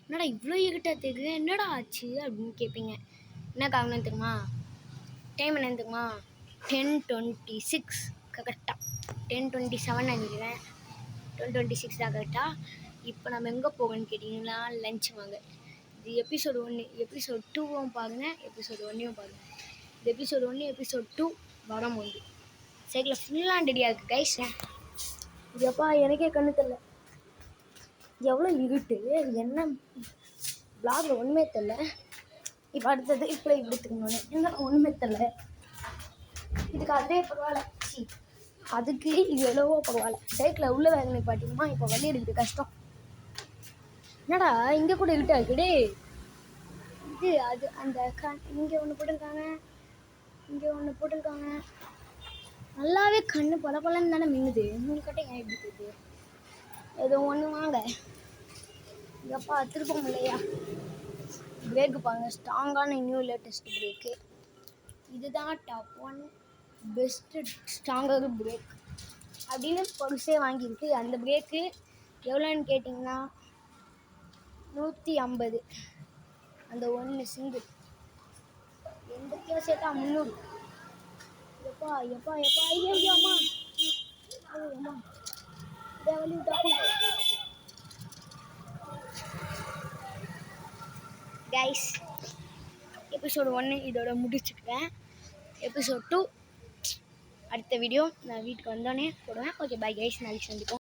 என்னடா இவ்வளோ இருட்டா தெரியுது, என்னடா ஆச்சு அப்படின்னு கேட்பீங்க. என்ன காரணம் தெரியுமா? டைம் என்ன தெரியுமா? 10:26 கரெக்டாக. 10:27 நினைக்கிறேன். 10:26 தான் கரெக்டாக. இப்போ நம்ம எங்கே போகணும்னு கேட்டிங்கன்னா லஞ்ச் வாங்க. இது எபிசோடு 1, எபிசோட் 2வும் பாருங்கள், எபிசோடு 1யும் பாருங்கள். இது எபிசோடு 1, எபிசோட் 2 வரும்போது சைக்கிளில் ஃபுல்லாக ரெடியாக இருக்குது கைஸ். எப்பா எனக்கே கண்ணு தெரில, எவ்வளோ இருட்டு, என்ன பிளாகில் ஒன்றுமே தெரில. இப்போ அடுத்தது இப்படி எடுத்துக்கணுன்னு என்ன ஒன்றுமே தெரில. இதுக்கு அதே பரவாயில்ல, அதுக்கு இது எவ்வளவோ பரவாயில்ல. சைக்கிளில் உள்ள வேலை பார்த்தீங்கன்னா இப்போ வழி எடுக்குது கஷ்டம். என்னடா இங்கே கூட இருட்டா இருக்குடே. இது அது அந்த இங்கே ஒன்று போட்டிருக்காங்க, இங்கே ஒன்று போட்டிருக்காங்க. நல்லாவே கண்ணு பல பலன்னு தானே மின்னுது. உங்கள்கிட்ட ஏன் எப்படி போகுது? ஏதோ ஒன்று வாங்க. எப்பா திருப்பம் இல்லையா? பிரேக்கு பாருங்க, ஸ்ட்ராங்கான நியூ லேட்டஸ்ட் பிரேக்கு. இதுதான் டாப் 1 பெஸ்ட்டு ஸ்ட்ராங்காக பிரேக் அப்படின்னு பரிசே வாங்கியிருக்கு. அந்த பிரேக்கு எவ்வளோன்னு கேட்டிங்கன்னா 150. அந்த ஒன்று சிங்கிள் எந்தக்கையோ சேர்த்தா 300. எப்பா எப்பா எப்பா ஐயம்மா அம்மா தேவலி தப்பு. கைஸ் எபிசோடு 1 இதோட முடிச்சுக்கிறேன். எபிசோட் 2 அடுத்த வீடியோ நான் வீட்டுக்கு வந்தோடனே போடுவேன். ஓகே பை கைஸ், நாளைக்கு சந்திப்போம்.